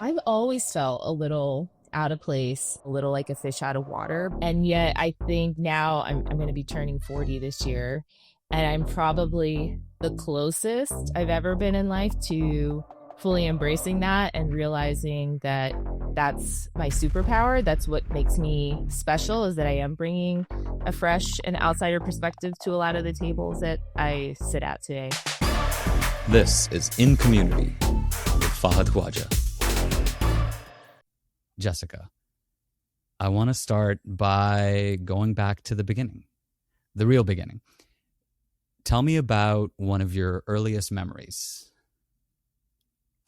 I've always felt a little out of place, a little like a fish out of water. And yet I think now I'm going to be turning 40 this year. And I'm probably the closest I've ever been in life to fully embracing that and realizing that that's my superpower. That's what makes me special, is that I am bringing a fresh and outsider perspective to a lot of the tables that I sit at today. This is In Community with Fahad Khwaja. Jessica, I want to start by going back to the beginning, the real beginning. Tell me about one of your earliest memories.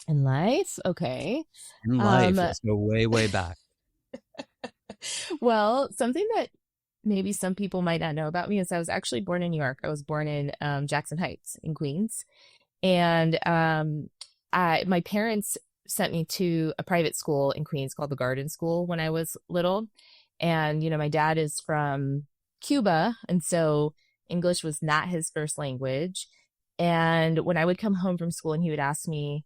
In life? Okay. In life, let's go way, way back. Well, something that maybe some people might not know about me is I was actually born in New York. I was born in Jackson Heights in Queens. And my parents sent me to a private school in Queens called the Garden School when I was little. And, my dad is from Cuba. And so English was not his first language. And when I would come home from school and he would ask me,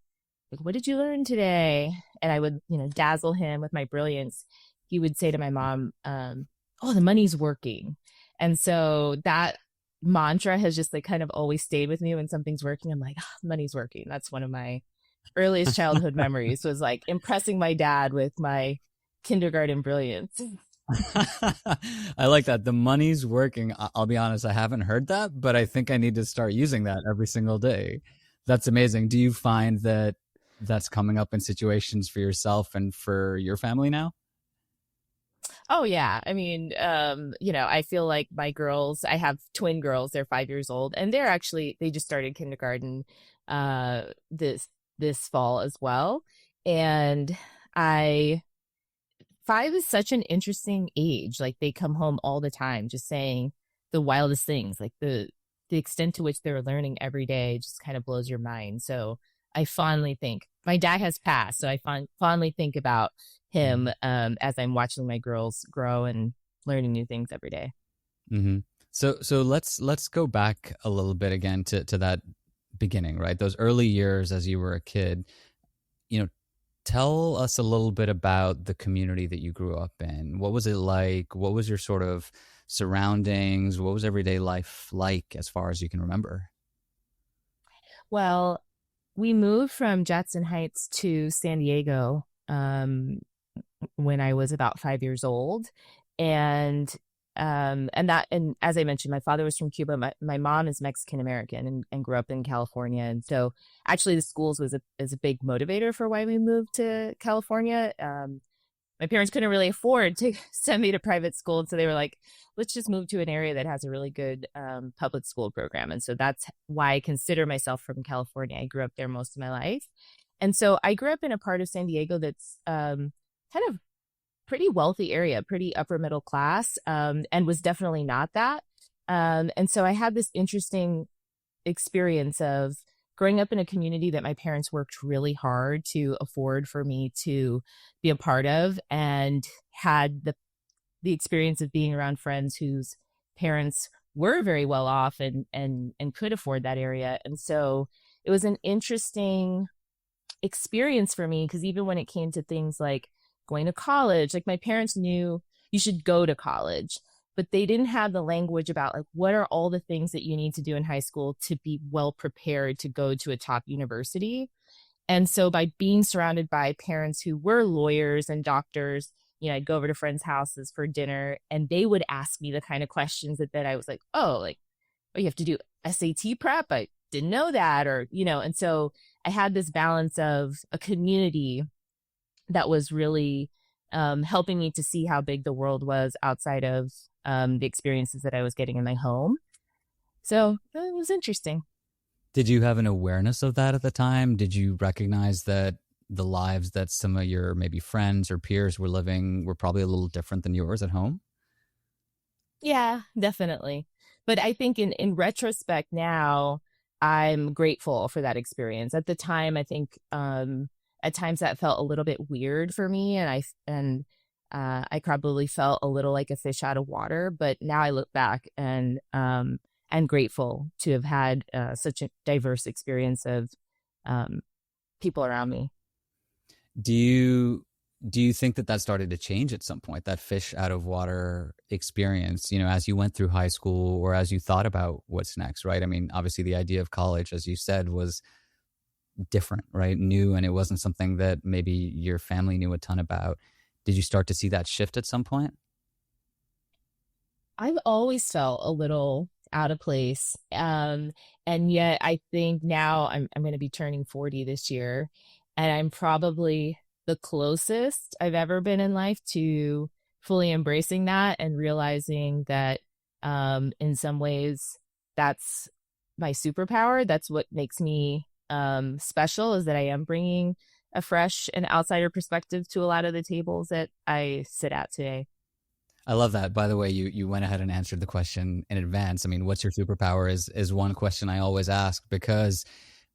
like, what did you learn today? And I would, dazzle him with my brilliance. He would say to my mom, oh, the money's working. And so that mantra has just like kind of always stayed with me. When something's working, I'm like, oh, money's working. That's one of my earliest childhood memories, was like impressing my dad with my kindergarten brilliance. I like that. The money's working. I'll be honest, I haven't heard that, but I think I need to start using that every single day. That's amazing. Do you find that that's coming up in situations for yourself and for your family now? Oh yeah. I mean, I feel like my girls, I have twin girls, they're 5 years old, and they just started kindergarten this fall as well. And I 5 is such an interesting age. Like, they come home all the time just saying the wildest things. Like the extent to which they're learning every day just kind of blows your mind. So I fondly think my dad has passed, so I fondly think about him as I'm watching my girls grow and learning new things every day. Mm-hmm. So let's go back a little bit again to that beginning, right? Those early years as you were a kid. Tell us a little bit about the community that you grew up in. What was it like? What was your sort of surroundings? What was everyday life like as far as you can remember? Well, we moved from Jackson Heights to San Diego when I was about 5 years old. And and as I mentioned, my father was from Cuba. My mom is Mexican American and grew up in California. And so actually the schools is a big motivator for why we moved to California. My parents couldn't really afford to send me to private school. And so they were like, let's just move to an area that has a really good public school program. And so that's why I consider myself from California. I grew up there most of my life. And so I grew up in a part of San Diego that's kind of pretty wealthy area, pretty upper middle class, and was definitely not that. And so I had this interesting experience of growing up in a community that my parents worked really hard to afford for me to be a part of, and had the experience of being around friends whose parents were very well off and could afford that area. And so it was an interesting experience for me, because even when it came to things like going to college, like, my parents knew you should go to college, but they didn't have the language about like what are all the things that you need to do in high school to be well prepared to go to a top university. And so by being surrounded by parents who were lawyers and doctors, I'd go over to friends' houses for dinner, and they would ask me the kind of questions that I was like, oh, you have to do SAT prep. I didn't know that. And so I had this balance of a community that was really helping me to see how big the world was outside of the experiences that I was getting in my home. So it was interesting. Did you have an awareness of that at the time? Did you recognize that the lives that some of your maybe friends or peers were living were probably a little different than yours at home? Yeah, definitely. But I think in retrospect now, I'm grateful for that experience. At the time, I think at times that felt a little bit weird for me, and I probably felt a little like a fish out of water. But now I look back and I'm grateful to have had such a diverse experience of people around me. Do you do you think that that started to change at some point, that fish out of water experience, as you went through high school or as you thought about what's next, right? I mean, obviously the idea of college, as you said, was different, right? New, and it wasn't something that maybe your family knew a ton about. Did you start to see that shift at some point? I've always felt a little out of place. And yet I think now I'm going to be turning 40 this year, and I'm probably the closest I've ever been in life to fully embracing that and realizing that in some ways that's my superpower. That's what makes me special, is that I am bringing a fresh and outsider perspective to a lot of the tables that I sit at today. I love that. By the way, you went ahead and answered the question in advance. I mean, what's your superpower is one question I always ask because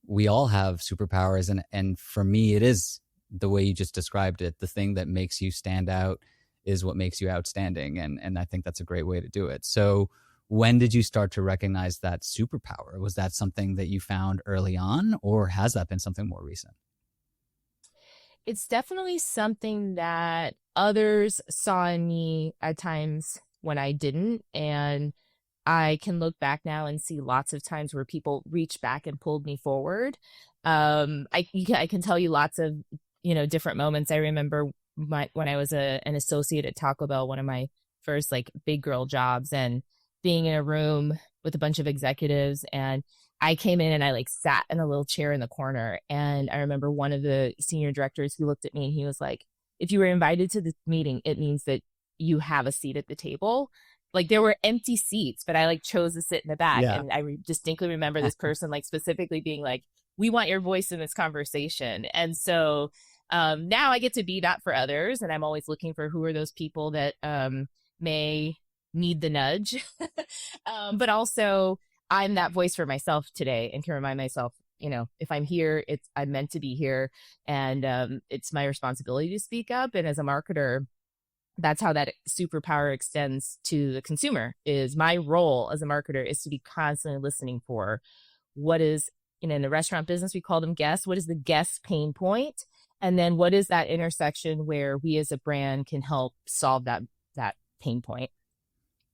we all have superpowers, and for me it is the way you just described it. The thing that makes you stand out is what makes you outstanding, and I think that's a great way to do it. So, when did you start to recognize that superpower? Was that something that you found early on, or has that been something more recent? It's definitely something that others saw in me at times when I didn't. And I can look back now and see lots of times where people reached back and pulled me forward. I can tell you lots of, different moments. I remember when I was an associate at Taco Bell, one of my first like big girl jobs, and being in a room with a bunch of executives, and I came in and I like sat in a little chair in the corner. And I remember one of the senior directors who looked at me and he was like, if you were invited to this meeting, it means that you have a seat at the table. Like there were empty seats, but I like chose to sit in the back. Yeah. And distinctly remember this person like specifically being like, we want your voice in this conversation. And so now I get to be that for others. And I'm always looking for who are those people that may need the nudge. But also, I'm that voice for myself today and can remind myself, if I'm here, I'm meant to be here, and it's my responsibility to speak up. And as a marketer, that's how that superpower extends to the consumer. Is my role as a marketer is to be constantly listening for what is, in the restaurant business we call them guests. What is the guest pain point, and then what is that intersection where we as a brand can help solve that pain point.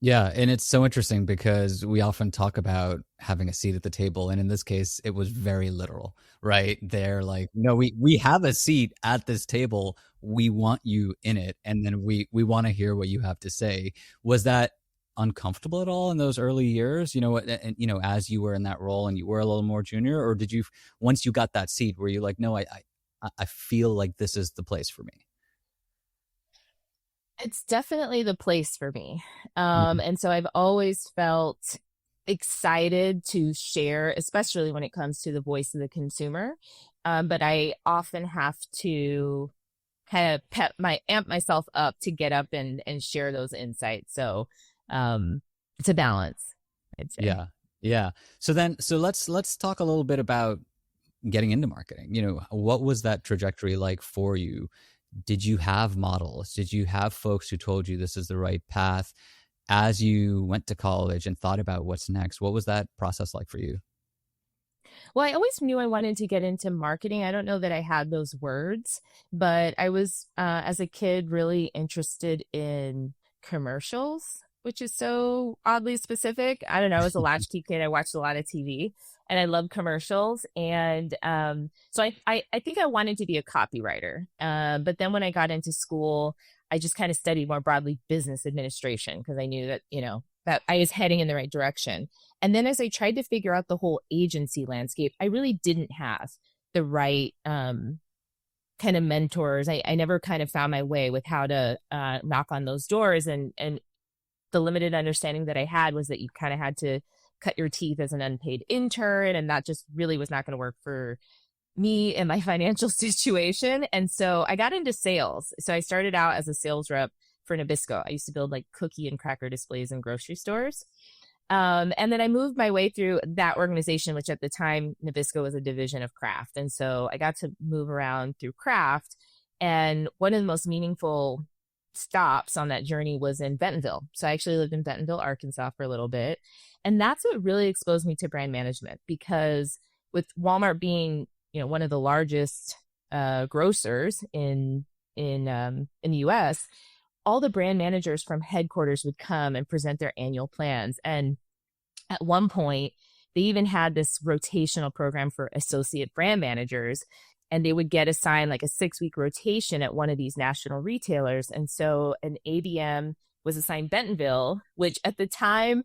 Yeah, and it's so interesting because we often talk about having a seat at the table, and in this case, it was very literal, right? They're like, "No, we have a seat at this table. We want you in it, and then we want to hear what you have to say." Was that uncomfortable at all in those early years? And as you were in that role and you were a little more junior, or did you once you got that seat, were you like, "No, I feel like this is the place for me." It's definitely the place for me. Mhm. And so I've always felt excited to share, especially when it comes to the voice of the consumer. But I often have to kind of amp myself up to get up and share those insights. So it's a balance, I'd say. Yeah. Yeah. So let's talk a little bit about getting into marketing. What was that trajectory like for you? Did you have models? Did you have folks who told you this is the right path as you went to college and thought about what's next? What was that process like for you? Well, I always knew I wanted to get into marketing. I don't know that I had those words, but I was, as a kid, really interested in commercials, which is so oddly specific. I don't know. I was a latchkey kid. I watched a lot of TV and I love commercials. And so I think I wanted to be a copywriter. But then when I got into school, I just kind of studied more broadly business administration because I knew that, that I was heading in the right direction. And then as I tried to figure out the whole agency landscape, I really didn't have the right kind of mentors. I never kind of found my way with how to knock on those doors. And the limited understanding that I had was that you kind of had to cut your teeth as an unpaid intern. And that just really was not going to work for me and my financial situation. And so I got into sales. So I started out as a sales rep for Nabisco. I used to build like cookie and cracker displays in grocery stores. And then I moved my way through that organization, which at the time, Nabisco was a division of Kraft. And so I got to move around through Kraft. And one of the most meaningful stops on that journey was in Bentonville. So I actually lived in Bentonville, Arkansas for a little bit. And that's what really exposed me to brand management because with Walmart being, one of the largest grocers in the US, all the brand managers from headquarters would come and present their annual plans. And at one point, they even had this rotational program for associate brand managers, and they would get assigned like a 6 week rotation at one of these national retailers. And so an ABM was assigned Bentonville, which at the time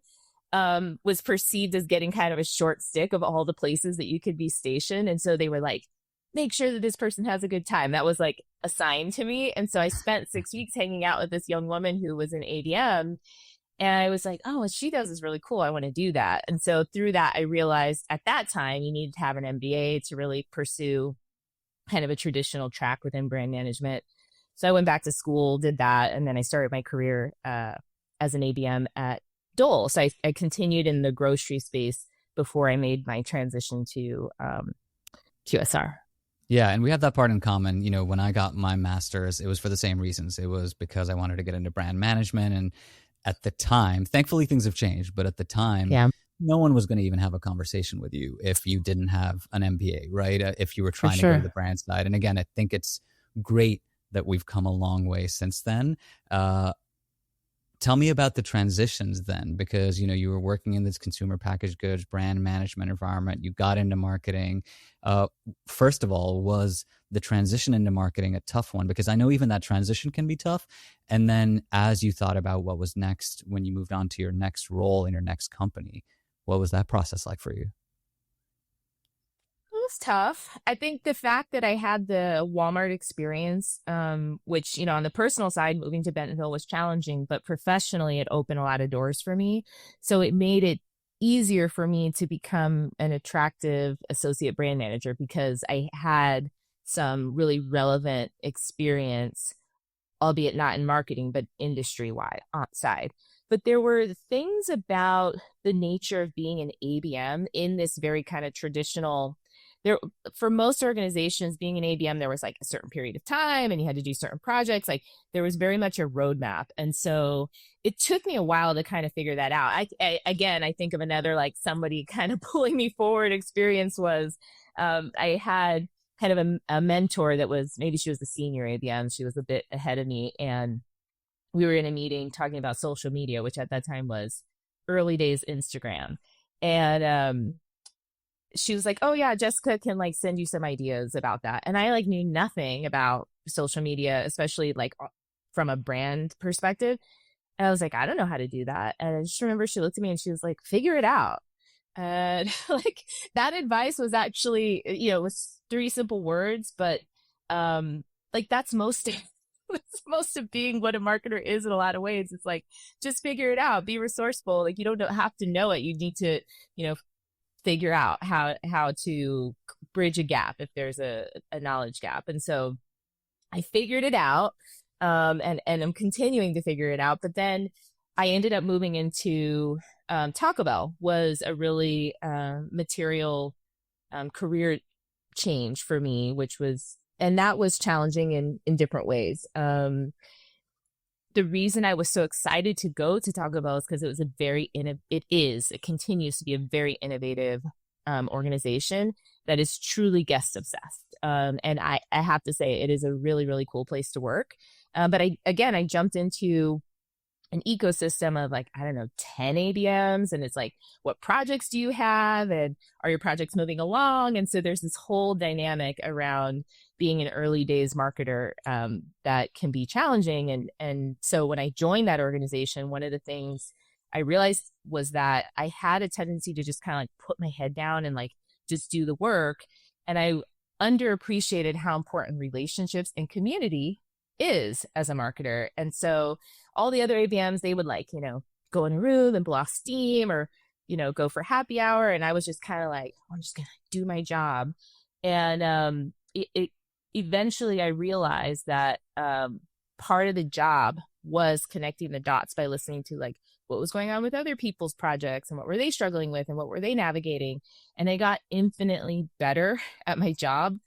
was perceived as getting kind of a short stick of all the places that you could be stationed. And so they were like, make sure that this person has a good time. That was like assigned to me. And so I spent 6 weeks hanging out with this young woman who was an ADM. And I was like, oh, what she does is really cool. I want to do that. And so through that, I realized at that time you needed to have an MBA to really pursue kind of a traditional track within brand management. So I went back to school, did that, and then I started my career as an ABM at Dole. So I continued in the grocery space before I made my transition to QSR. Yeah, and we have that part in common. You know, when I got my master's, it was for the same reasons. It was because I wanted to get into brand management. And at the time, thankfully things have changed, but at the time, Yeah, no one was going to even have a conversation with you if you didn't have an MBA, right? If you were for trying to go to sure. the brand side. And again, I think it's great that we've come a long way since then. Tell me about the transitions then, because you were working in this consumer packaged goods brand management environment. You got into marketing. First of all, was the transition into marketing a tough one? Because I know even that transition can be tough. And then as you thought about what was next when you moved on to your next role in your next company, what was that process like for you? It was tough. I think the fact that I had the Walmart experience, which, on the personal side, moving to Bentonville was challenging, but professionally, it opened a lot of doors for me. So it made it easier for me to become an attractive associate brand manager because I had some really relevant experience, albeit not in marketing, but industry wide side. But there were things about the nature of being an ABM in this very kind of traditional there for most organizations being an ABM, there was like a certain period of time and you had to do certain projects. Like there was very much a roadmap. And so it took me a while to kind of figure that out. Again, I think of another like somebody kind of pulling me forward experience was I had kind of a mentor that was maybe she was the senior ABM. She was a bit ahead of me. And we were in a meeting talking about social media, which at that time was early days Instagram. And she was like, oh yeah, Jessica can like send you some ideas about that. And I like knew nothing about social media, especially like from a brand perspective. And I was like, I don't know how to do that. And I just remember she looked at me and she was like, figure it out. And like that advice was actually, it was three simple words, but like that's most it's most of being what a marketer is in a lot of ways. It's like just figure it out, be resourceful. Like you don't have to know it. You need to, figure out how to bridge a gap if there's a knowledge gap. And so I figured it out, and I'm continuing to figure it out. But then I ended up moving into Taco Bell was a really material career change for me, and that was challenging in different ways. The reason I was so excited to go to Taco Bell is because it was it continues to be a very innovative organization that is truly guest obsessed. And I have to say it is a really, really cool place to work. But I jumped into an ecosystem of like, I don't know, 10 ABMs. And it's like, what projects do you have? And are your projects moving along? And so there's this whole dynamic around being an early days marketer that can be challenging. And so when I joined that organization, one of the things I realized was that I had a tendency to just kind of like put my head down and like just do the work. And I underappreciated how important relationships and community is as a marketer. And so all the other ABMs, they would like, go in a room and blow off steam or, go for happy hour. And I was just kind of like, oh, I'm just going to do my job. And it eventually I realized that part of the job was connecting the dots by listening to like what was going on with other people's projects and what were they struggling with and what were they navigating. And I got infinitely better at my job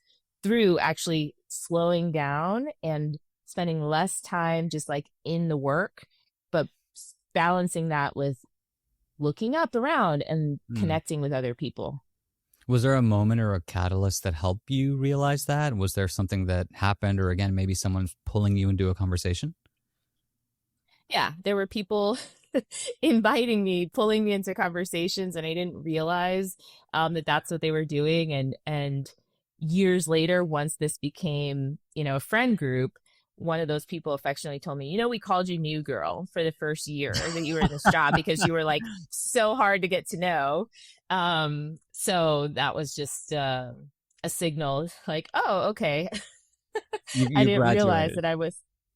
through actually slowing down and spending less time just like in the work, but balancing that with looking up around and Hmm. connecting with other people. Was there a moment or a catalyst that helped you realize that? Was there something that happened, or again, maybe someone's pulling you into a conversation? Yeah, there were people inviting me, pulling me into conversations, and I didn't realize that that's what they were doing. And years later, once this became, a friend group, one of those people affectionately told me, we called you New Girl for the first year that you were in this job because you were like so hard to get to know. So that was just a signal, like, oh, okay. You I you didn't realize graduated. that I was,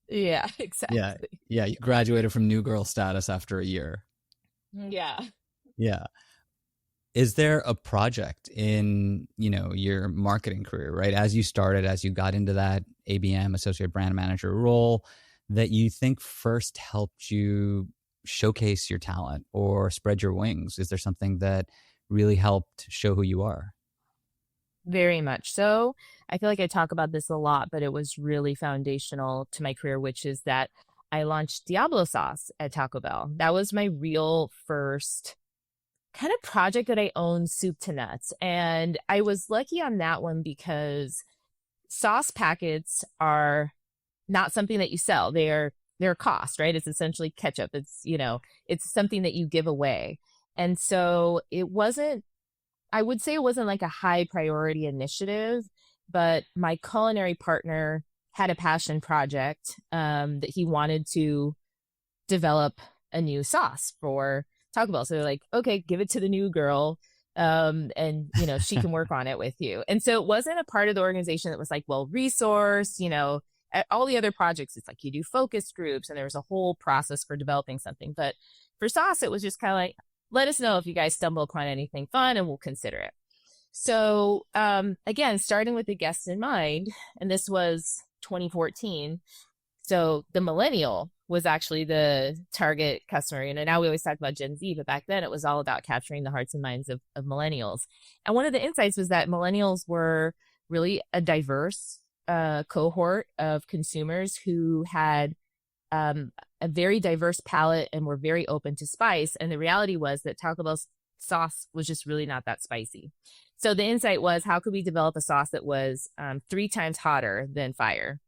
yeah, Yeah. exactly. Yeah, you graduated from new girl status after a year. Yeah. Yeah. Is there a project in, your marketing career, right? As you started, as you got into that ABM, associate brand manager role, that you think first helped you showcase your talent or spread your wings? Is there something that really helped show who you are? Very much so. I feel like I talk about this a lot, but it was really foundational to my career, which is that I launched Diablo Sauce at Taco Bell. That was my real first kind of project that I owned soup to nuts. And I was lucky on that one because sauce packets are not something that you sell. They're a cost, right? It's essentially ketchup. It's something that you give away. And so I would say it wasn't like a high priority initiative, but my culinary partner had a passion project that he wanted to develop a new sauce for Taco Bell. So they're like, okay, give it to the new girl. And she can work on it with you. And so it wasn't a part of the organization that was like, well, resource, all the other projects, it's like you do focus groups and there's a whole process for developing something. But for sauce, it was just kind of like, let us know if you guys stumble upon anything fun and we'll consider it. So again, starting with the guest in mind, and this was 2014. So the millennial was actually the target customer. Now we always talk about Gen Z, but back then it was all about capturing the hearts and minds of millennials. And one of the insights was that millennials were really a diverse cohort of consumers who had a very diverse palate and were very open to spice. And the reality was that Taco Bell's sauce was just really not that spicy. So the insight was, how could we develop a sauce that was 3 times hotter than fire?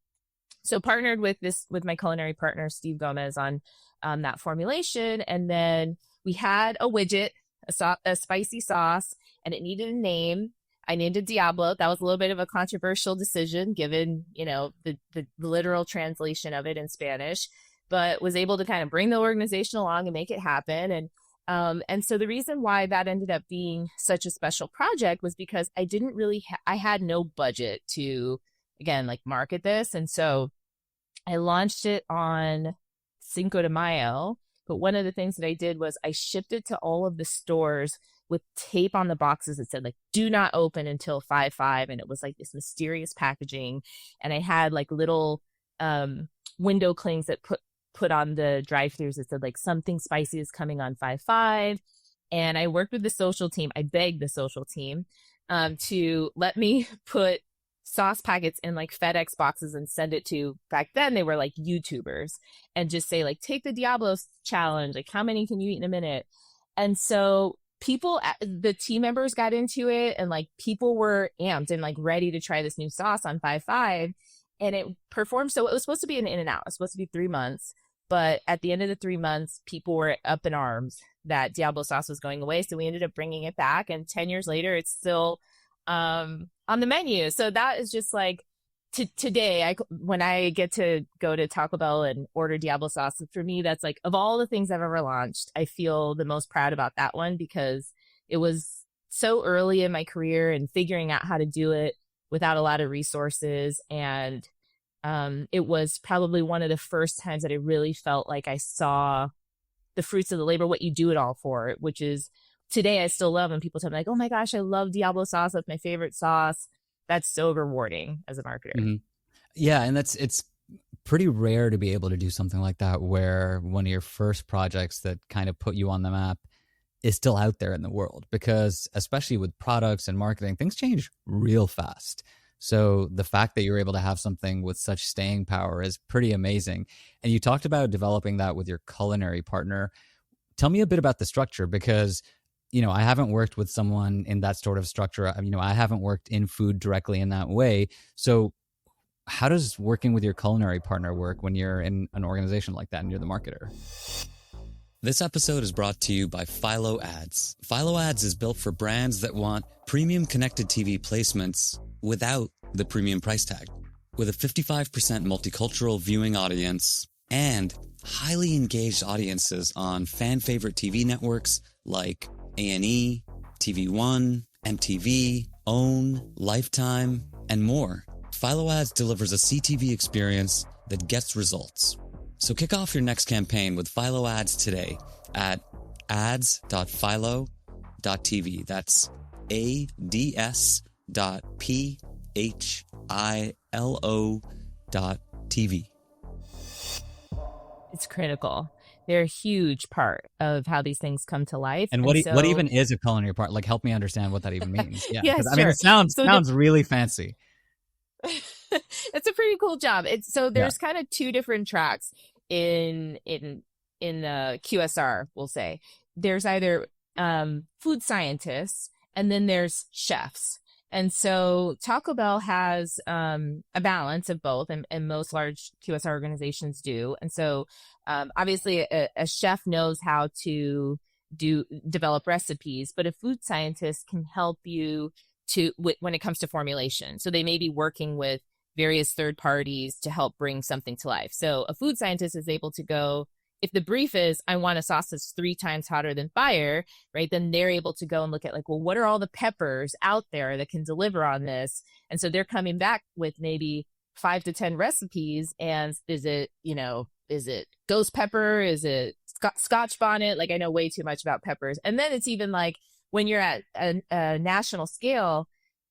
So partnered with my culinary partner, Steve Gomez, on that formulation. And then we had a widget, a spicy sauce, and it needed a name. I named it Diablo. That was a little bit of a controversial decision given, the literal translation of it in Spanish, but was able to kind of bring the organization along and make it happen. And so the reason why that ended up being such a special project was because I didn't really, I had no budget to, again, like market this. And so I launched it on Cinco de Mayo. But one of the things that I did was I shipped it to all of the stores with tape on the boxes that said like, do not open until 5/5. And it was like this mysterious packaging. And I had like little window clings that put on the drive-throughs that said like, something spicy is coming on 5/5. And I worked with the social team. I begged the social team to let me put sauce packets in like FedEx boxes and send it to, back then they were like YouTubers, and just say like, take the Diablo challenge, like how many can you eat in a minute? And so people, the team members got into it, and like people were amped and like ready to try this new sauce on 5/5, and it performed. So it was supposed to be an in and out. It was supposed to be 3 months, but at the end of the 3 months, people were up in arms that Diablo sauce was going away. So we ended up bringing it back, and 10 years later, it's still on the menu. So that is just like today, when I get to go to Taco Bell and order Diablo sauce, for me, that's like, of all the things I've ever launched, I feel the most proud about that one because it was so early in my career and figuring out how to do it without a lot of resources. And it was probably one of the first times that I really felt like I saw the fruits of the labor, what you do it all for, which is today I still love. And people tell me like, oh my gosh, I love Diablo sauce. That's my favorite sauce. That's so rewarding as a marketer. Mm-hmm. Yeah, and it's pretty rare to be able to do something like that where one of your first projects that kind of put you on the map is still out there in the world, because especially with products and marketing, things change real fast. So the fact that you're able to have something with such staying power is pretty amazing. And you talked about developing that with your culinary partner. Tell me a bit about the structure, because I haven't worked with someone in that sort of structure. I haven't worked in food directly in that way. So how does working with your culinary partner work when you're in an organization like that and you're the marketer? This episode is brought to you by Philo Ads. Philo Ads is built for brands that want premium connected TV placements without the premium price tag. With a 55% multicultural viewing audience and highly engaged audiences on fan favorite TV networks like A&E, TV One, MTV, OWN, Lifetime, and more, Philo Ads delivers a CTV experience that gets results. So kick off your next campaign with Philo Ads today at ads.philo.tv. That's ads.philo.tv. It's critical. They're a huge part of how these things come to life. And And what so, even is a culinary part? Like, help me understand what that even means. Yeah, yeah, because I mean, sure. it sounds So really fancy. it's a pretty cool job. It's so Yeah. there's kind of two different tracks in QSR, we'll say. There's either food scientists and then there's chefs. And so Taco Bell has a balance of both, and most large QSR organizations do. And so obviously a chef knows how to develop recipes, but a food scientist can help you when it comes to formulation. So they may be working with various third parties to help bring something to life. So a food scientist is able to go, if the brief is, I want a sauce that's 3 times hotter than fire, right? Then they're able to go and look at like, well, what are all the peppers out there that can deliver on this? And so they're coming back with maybe 5 to 10 recipes. And is it ghost pepper? Is it Scotch bonnet? Like, I know way too much about peppers. And then it's even like, when you're at a national scale,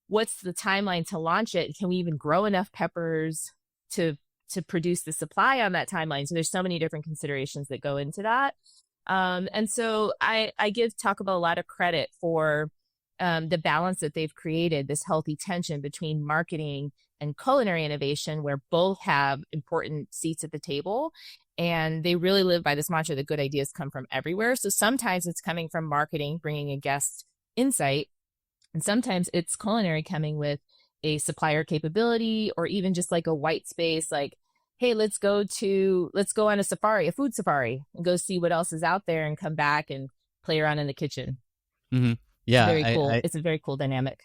what's the timeline to launch it? Can we even grow enough peppers to produce the supply on that timeline? So there's so many different considerations that go into that. And so I give Taco Bell a lot of credit for the balance that they've created, this healthy tension between marketing and culinary innovation, where both have important seats at the table. And they really live by this mantra that good ideas come from everywhere. So sometimes it's coming from marketing, bringing a guest insight. And sometimes it's culinary coming with a supplier capability, or even just like a white space, like, hey, let's go on a food safari, and go see what else is out there and come back and play around in the kitchen. Mm-hmm. Yeah. Very cool. It's a very cool dynamic.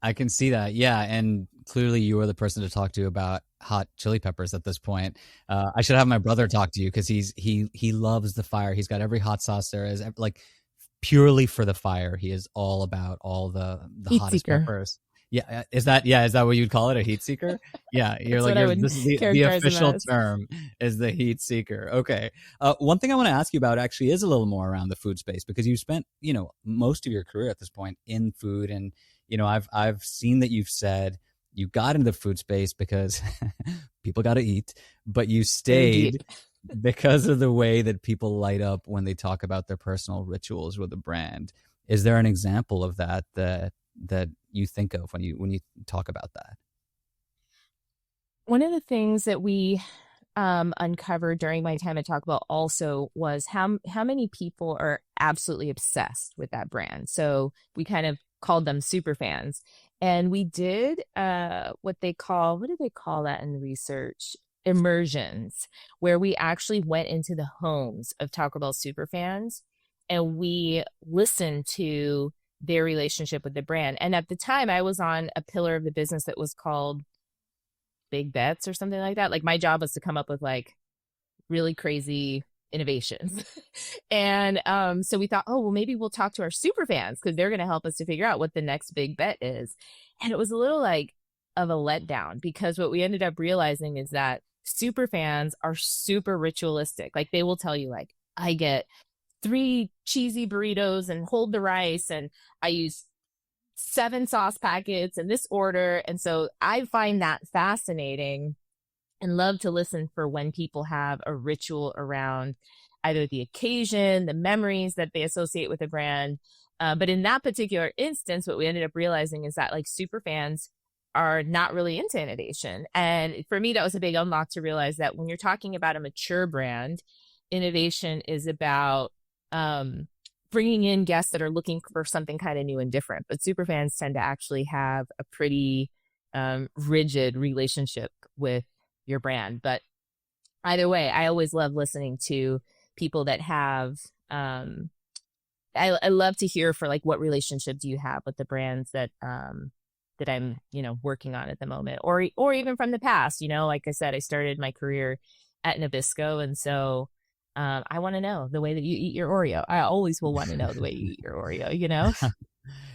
I can see that. Yeah. And clearly you are the person to talk to about hot chili peppers at this point. I should have my brother talk to you, because he loves the fire. He's got every hot sauce there is, like, purely for the fire. He is all about all the Heat hottest seeker. peppers. Yeah. Is that what you'd call it? A heat seeker? Yeah. You're like, this is the official term is the heat seeker. Okay. One thing I want to ask you about actually is a little more around the food space, because you spent, most of your career at this point in food. And, I've seen that you've said you got into the food space because people got to eat, but you stayed because of the way that people light up when they talk about their personal rituals with a brand. Is there an example of that you think of when you talk about that? One of the things that we uncovered during my time at Taco Bell also was how many people are absolutely obsessed with that brand. So we kind of called them super fans. And we did what do they call that in research? Immersions, where we actually went into the homes of Taco Bell super fans and we listened to their relationship with the brand. And at the time, I was on a pillar of the business that was called Big Bets or something like that. Like, my job was to come up with like really crazy innovations. And so we thought, oh, well, maybe we'll talk to our super fans, because they're going to help us to figure out what the next big bet is. And it was a little like of a letdown, because what we ended up realizing is that super fans are super ritualistic. Like, they will tell you, like, I get 3 cheesy burritos and hold the rice, and I use 7 sauce packets in this order. And so I find that fascinating and love to listen for when people have a ritual around either the occasion, the memories that they associate with a brand. But in that particular instance, what we ended up realizing is that like super fans are not really into innovation. And for me, that was a big unlock to realize that when you're talking about a mature brand, innovation is about bringing in guests that are looking for something kind of new and different. But super fans tend to actually have a pretty rigid relationship with your brand. But either way, I always love listening to people that have. I love to hear for like what relationship do you have with the brands that I'm working on at the moment, or even from the past. Like I said, I started my career at Nabisco, and so I want to know the way that you eat your Oreo. I always will want to know the way you eat your Oreo.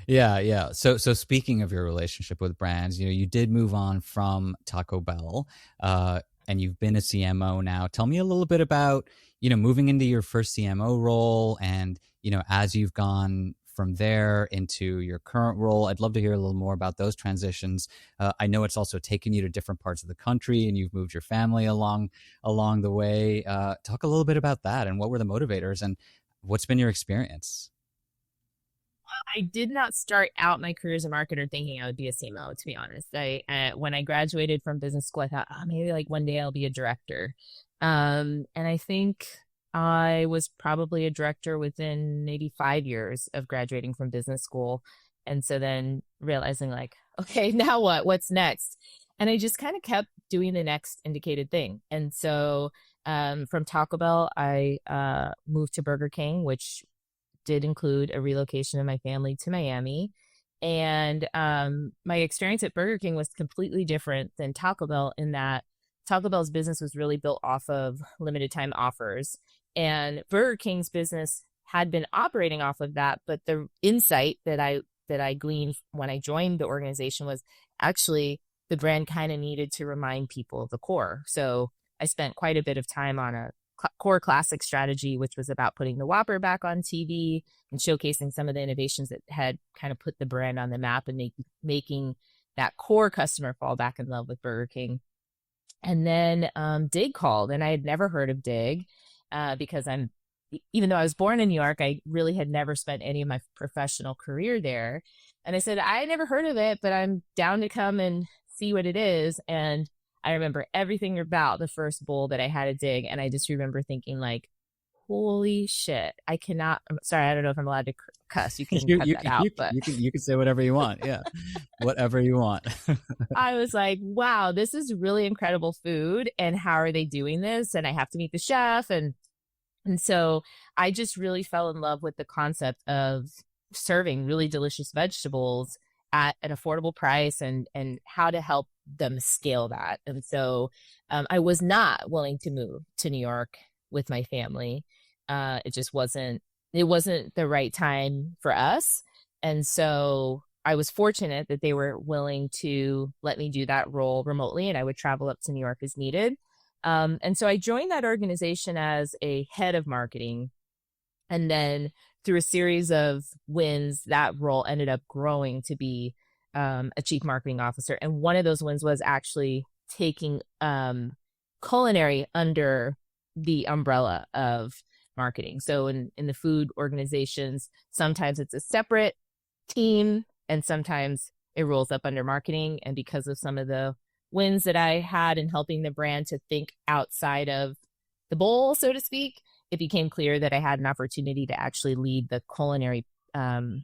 Yeah, yeah. So speaking of your relationship with brands, you did move on from Taco Bell, and you've been a CMO now. Tell me a little bit about, moving into your first CMO role, and, as you've gone from there into your current role. I'd love to hear a little more about those transitions. I know it's also taken you to different parts of the country, and you've moved your family along the way. Talk a little bit about that, and what were the motivators, and what's been your experience? I did not start out my career as a marketer thinking I would be a CMO, to be honest. When I graduated from business school, I thought, oh, maybe like one day I'll be a director. And I think I was probably a director within maybe 5 years of graduating from business school. And so then realizing like, okay, now what? What's next? And I just kind of kept doing the next indicated thing. And so from Taco Bell, I moved to Burger King, which did include a relocation of my family to Miami. And my experience at Burger King was completely different than Taco Bell in that Taco Bell's business was really built off of limited time offers. And Burger King's business had been operating off of that. But the insight that I gleaned when I joined the organization was actually the brand kind of needed to remind people of the core. So I spent quite a bit of time on a core classic strategy, which was about putting the Whopper back on TV and showcasing some of the innovations that had kind of put the brand on the map and making that core customer fall back in love with Burger King. And then Dig called, and I had never heard of Dig because even though I was born in New York, I really had never spent any of my professional career there. And I said, I never heard of it, but I'm down to come and see what it is. And I remember everything about the first bowl that I had to Dig. And I just remember thinking like, holy shit, I cannot, I'm sorry, I don't know if I'm allowed to cuss. You can cut that out, but you can say whatever you want. Yeah. Whatever you want. I was like, wow, this is really incredible food. And how are they doing this? And I have to meet the chef. And so I just really fell in love with the concept of serving really delicious vegetables at an affordable price and how to help them scale that. And so I was not willing to move to New York with my family. It wasn't the right time for us. And so I was fortunate that they were willing to let me do that role remotely, and I would travel up to New York as needed. And so I joined that organization as a head of marketing. And then through a series of wins, that role ended up growing to be a chief marketing officer. And one of those wins was actually taking culinary under the umbrella of marketing. So in the food organizations, sometimes it's a separate team and sometimes it rolls up under marketing. And because of some of the wins that I had in helping the brand to think outside of the bowl, so to speak, it became clear that I had an opportunity to actually lead the culinary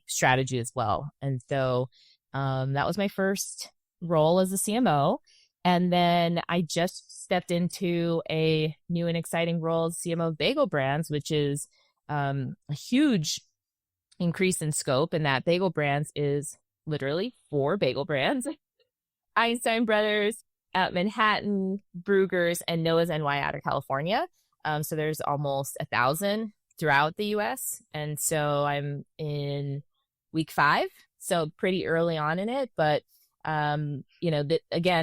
strategy as well. And so that was my first role as a CMO. And then I just stepped into a new and exciting role as CMO of Bagel Brands, which is a huge increase in scope. And that Bagel Brands is literally 4 bagel brands: Einstein Brothers out Manhattan, Brugger's, and Noah's NY out of California. So there's almost 1,000 throughout the US. And so I'm in week 5, so pretty early on in it. But, again,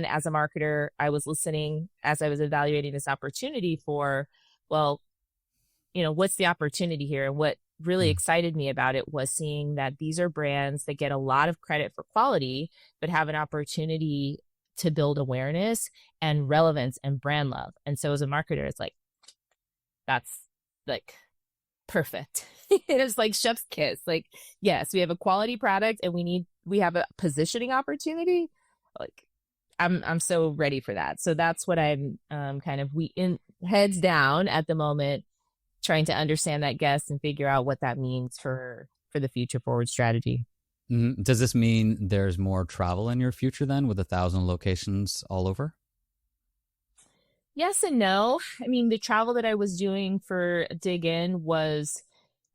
as a marketer, I was listening as I was evaluating this opportunity for, well, what's the opportunity here? And what really excited me about it was seeing that these are brands that get a lot of credit for quality, but have an opportunity to build awareness and relevance and brand love. And so as a marketer, it's like, that's like perfect. It is like chef's kiss. Like, yes, we have a quality product and we have a positioning opportunity. Like, I'm so ready for that. So that's what I'm heads down at the moment, trying to understand that guest and figure out what that means for the future forward strategy. Does this mean there's more travel in your future then, with 1,000 locations all over? Yes and no. I mean, the travel that I was doing for Dig In was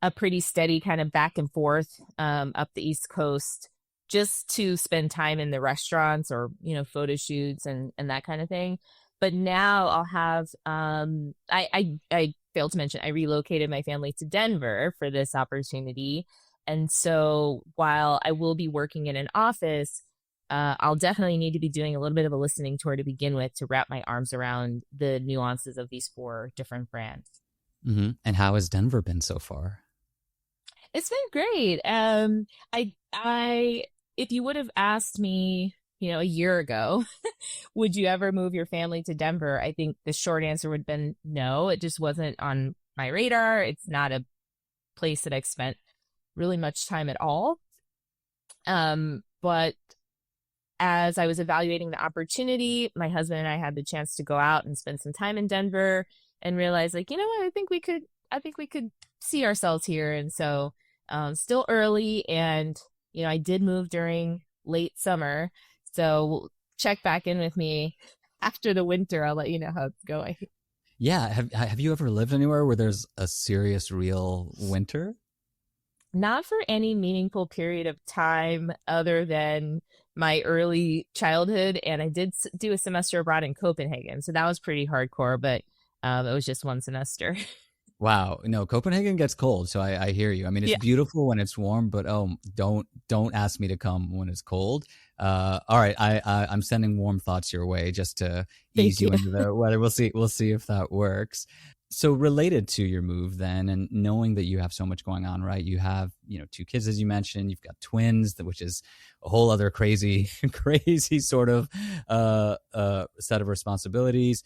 a pretty steady kind of back and forth up the East Coast just to spend time in the restaurants or, photo shoots and that kind of thing. But now I'll have I failed to mention I relocated my family to Denver for this opportunity. And so while I will be working in an office, I'll definitely need to be doing a little bit of a listening tour to begin with to wrap my arms around the nuances of these four different brands. And how has Denver been so far? It's been great. If you would have asked me, a year ago, would you ever move your family to Denver? I think the short answer would have been no. It just wasn't on my radar. It's not a place that I've spent really much time at all. But as I was evaluating the opportunity, my husband and I had the chance to go out and spend some time in Denver and realize, like, you know what, I think we could see ourselves here. And so, still early, and I did move during late summer. So check back in with me after the winter. I'll let you know how it's going. Yeah, have you ever lived anywhere where there's a serious, real winter? Not for any meaningful period of time other than my early childhood. And I did do a semester abroad in Copenhagen. So that was pretty hardcore, but it was just one semester. Wow, no, Copenhagen gets cold, so I hear you. I mean, it's Yeah, beautiful when it's warm, but don't ask me to come when it's cold. All right, I'm sending warm thoughts your way just to thank ease you you. into the weather. We'll see if that works. So related to your move then, and knowing that you have so much going on, right? You have, two kids, as you mentioned, you've got twins, which is a whole other crazy, crazy sort of set of responsibilities.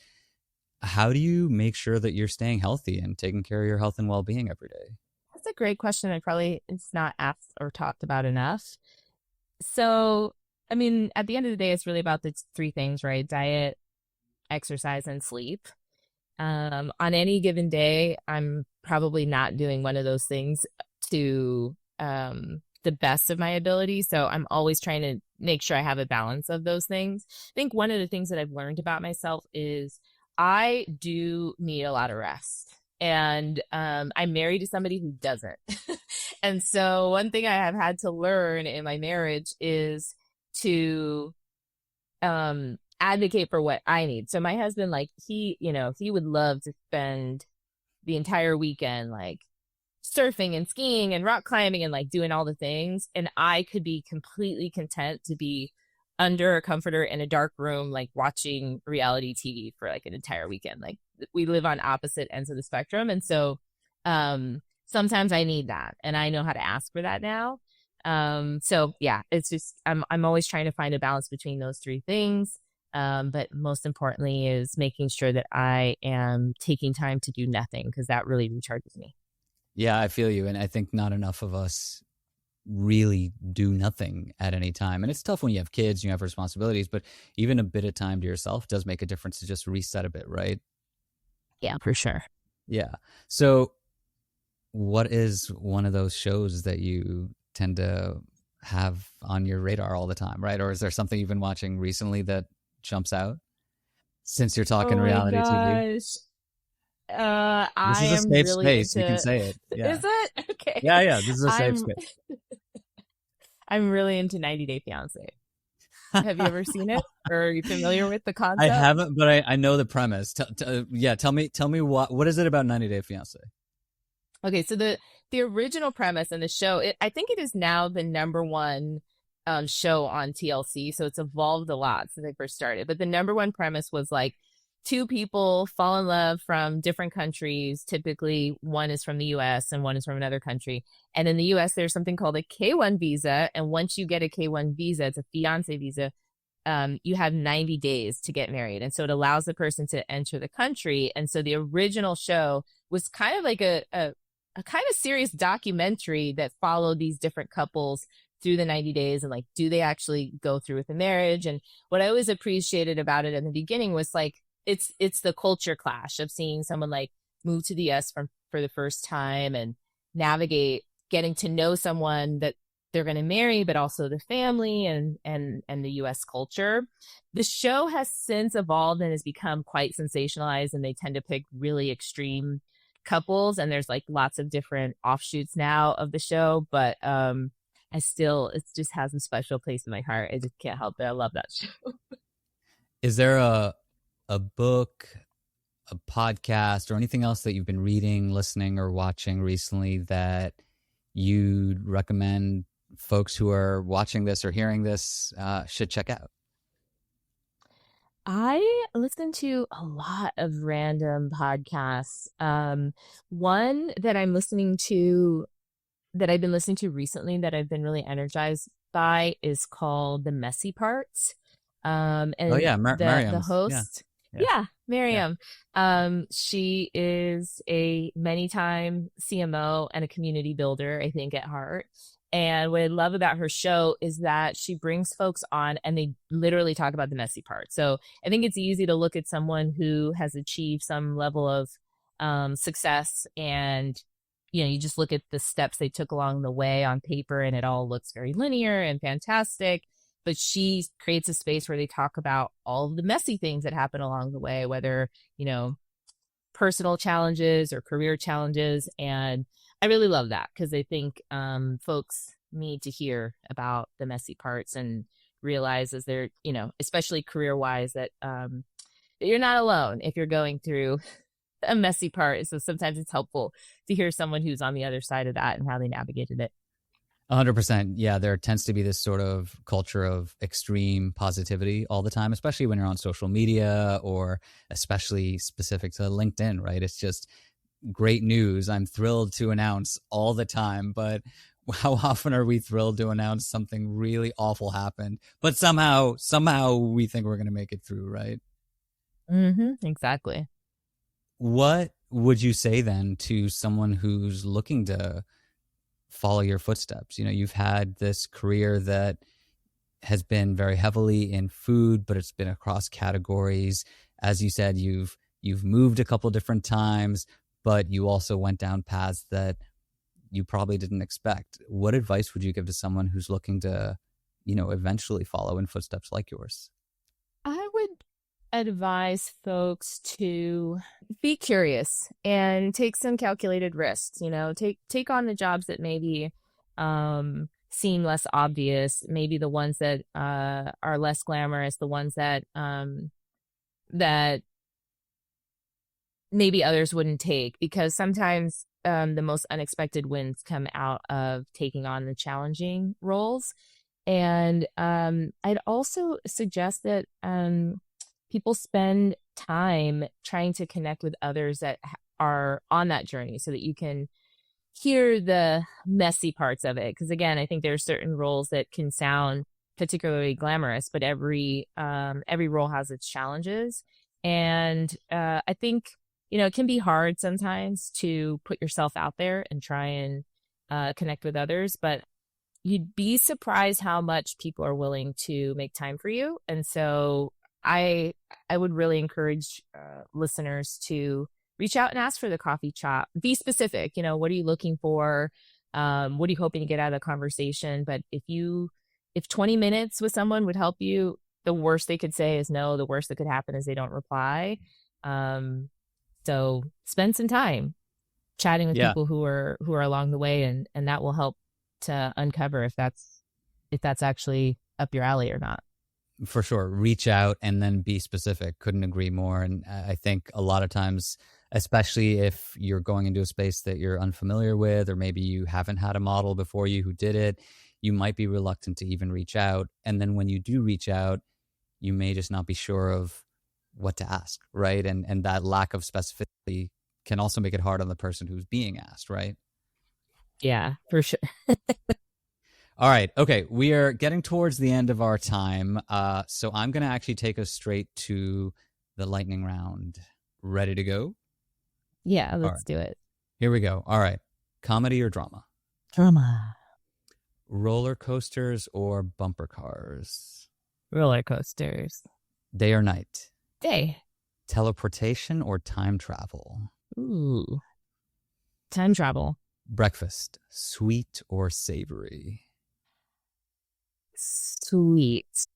How do you make sure that you're staying healthy and taking care of your health and well-being every day? That's a great question. It's not asked or talked about enough. So, I mean, at the end of the day, it's really about the three things, right? Diet, exercise, and sleep. On any given day, I'm probably not doing one of those things to the best of my ability. So I'm always trying to make sure I have a balance of those things. I think one of the things that I've learned about myself is I do need a lot of rest. And I'm married to somebody who doesn't. And so one thing I have had to learn in my marriage is to advocate for what I need. So my husband, like, he would love to spend the entire weekend like surfing and skiing and rock climbing and like doing all the things, and I could be completely content to be under a comforter in a dark room like watching reality TV for like an entire weekend. Like, we live on opposite ends of the spectrum, and so sometimes I need that, and I know how to ask for that now. So yeah, it's just I'm always trying to find a balance between those three things. But most importantly is making sure that I am taking time to do nothing, because that really recharges me. Yeah, I feel you. And I think not enough of us really do nothing at any time. And it's tough when you have kids, you have responsibilities, but even a bit of time to yourself does make a difference to just reset a bit, right? Yeah, for sure. Yeah. So, what is one of those shows that you tend to have on your radar all the time, right? Or is there something you've been watching recently that jumps out since you're talking Oh my reality TV? gosh. This I is a am safe really space. You can into, say it. is Yeah. it? Okay. Yeah. Yeah. This is a safe I'm space. I'm really into 90 Day Fiance. Have you ever seen it, or are you familiar with the I concept? haven't, but I know the premise. Yeah, tell me what is it about 90 Day Fiance? Okay, so the original premise in the show, I think it is now the number one show on TLC. So it's evolved a lot since I first started. But the number one premise was like two people fall in love from different countries. Typically, one is from the US and one is from another country. And in the US, there's something called a K1 visa. And once you get a K1 visa, it's a fiance visa. You have 90 days to get married. And so it allows the person to enter the country. And so the original show was kind of like a kind of serious documentary that followed these different couples through the 90 days and like, do they actually go through with the marriage? And what I always appreciated about it in the beginning was like, it's the culture clash of seeing someone like move to the US for the first time and navigate getting to know someone that they're going to marry, but also the family and the US culture. The show has since evolved and has become quite sensationalized, and they tend to pick really extreme couples, and there's like lots of different offshoots now of the show, but I still, it just has a special place in my heart. I just can't help it. I love that show. Is there a book, a podcast, or anything else that you've been reading, listening, or watching recently that you'd recommend folks who are watching this or hearing this should check out? I listen to a lot of random podcasts. One that I've been listening to recently that I've been really energized by is called The Messy Parts. Oh And yeah, the Miriam's. Yeah, host, yeah, yeah, yeah. Miriam. She is a many time CMO and a community builder, I think, at heart. And what I love about her show is that she brings folks on and they literally talk about the messy part. So I think it's easy to look at someone who has achieved some level of success, and you just look at the steps they took along the way on paper and it all looks very linear and fantastic. But she creates a space where they talk about all of the messy things that happen along the way, whether, personal challenges or career challenges. And I really love that because I think folks need to hear about the messy parts and realize as they're, especially career wise, that you're not alone if you're going through a messy part. So sometimes it's helpful to hear someone who's on the other side of that and how they navigated it. 100%. Yeah, there tends to be this sort of culture of extreme positivity all the time, especially when you're on social media or especially specific to LinkedIn, right? It's just great news. I'm thrilled to announce all the time, but how often are we thrilled to announce something really awful happened, but somehow we think we're going to make it through, right? Exactly. What would you say then to someone who's looking to follow your footsteps? You've had this career that has been very heavily in food, but it's been across categories. As you said, you've moved a couple different times, but you also went down paths that you probably didn't expect. What advice would you give to someone who's looking to, eventually follow in footsteps like yours? I would advise folks to be curious and take some calculated risks. Take on the jobs that maybe seem less obvious, maybe the ones that are less glamorous, the ones that maybe others wouldn't take, because sometimes the most unexpected wins come out of taking on the challenging roles. And I'd also suggest that people spend time trying to connect with others that are on that journey so that you can hear the messy parts of it. Because again, I think there are certain roles that can sound particularly glamorous, but every role has its challenges. And I think, it can be hard sometimes to put yourself out there and try and connect with others, but you'd be surprised how much people are willing to make time for you. And so I would really encourage listeners to reach out and ask for the coffee shop. Be specific. What are you looking for? What are you hoping to get out of the conversation? But if 20 minutes with someone would help you, the worst they could say is no. The worst that could happen is they don't reply. So spend some time chatting with Yeah, people who are along the way, and that will help to uncover if that's actually up your alley or not. for sure. Reach out and then be specific. Couldn't agree more. And I think a lot of times, especially if you're going into a space that you're unfamiliar with, or maybe you haven't had a model before you who did it, you might be reluctant to even reach out. And then when you do reach out, you may just not be sure of what to ask, right? And that lack of specificity can also make it hard on the person who's being asked, right? Yeah, for sure. All right. Okay. We are getting towards the end of our time. So I'm going to actually take us straight to the lightning round. Ready to go? Yeah, All let's right. do it. Here we go. All right. Comedy or drama? Drama. Roller coasters or bumper cars? Roller coasters. Day or night? Day. Teleportation or time travel? Ooh, time travel. Breakfast, sweet or savory? Sweet.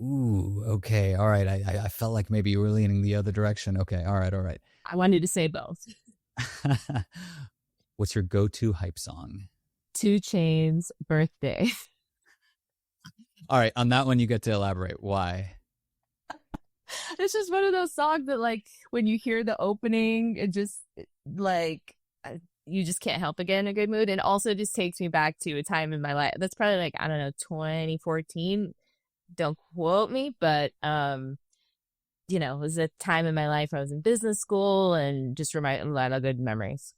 Ooh, okay. All right. I felt like maybe you were leaning the other direction. Okay. All right. All right. I wanted to say both. What's your go-to hype song? Two Chains birthday. All right. On that one, you get to elaborate. Why? It's just one of those songs that, like, when you hear the opening, it just like you just can't help but get in a good mood. And also just takes me back to a time in my life. That's probably like, I don't know, 2014. Don't quote me, but it was a time in my life I was in business school and just remind a lot of good memories.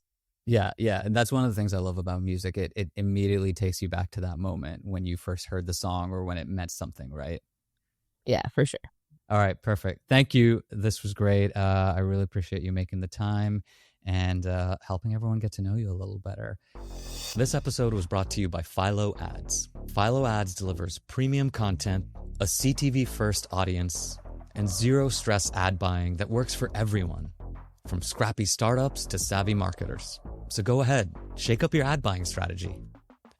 Yeah, yeah. And that's one of the things I love about music. It immediately takes you back to that moment when you first heard the song or when it meant something, right? Yeah, for sure. All right, perfect. Thank you. This was great. I really appreciate you making the time and helping everyone get to know you a little better. This episode was brought to you by Philo Ads. Philo Ads delivers premium content, a CTV first audience, and zero stress ad buying that works for everyone, from scrappy startups to savvy marketers. So go ahead, shake up your ad buying strategy,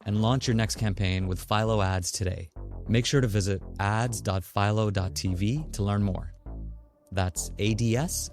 and launch your next campaign with Philo Ads today. Make sure to visit ads.philo.tv to learn more. That's ads.philo.tv.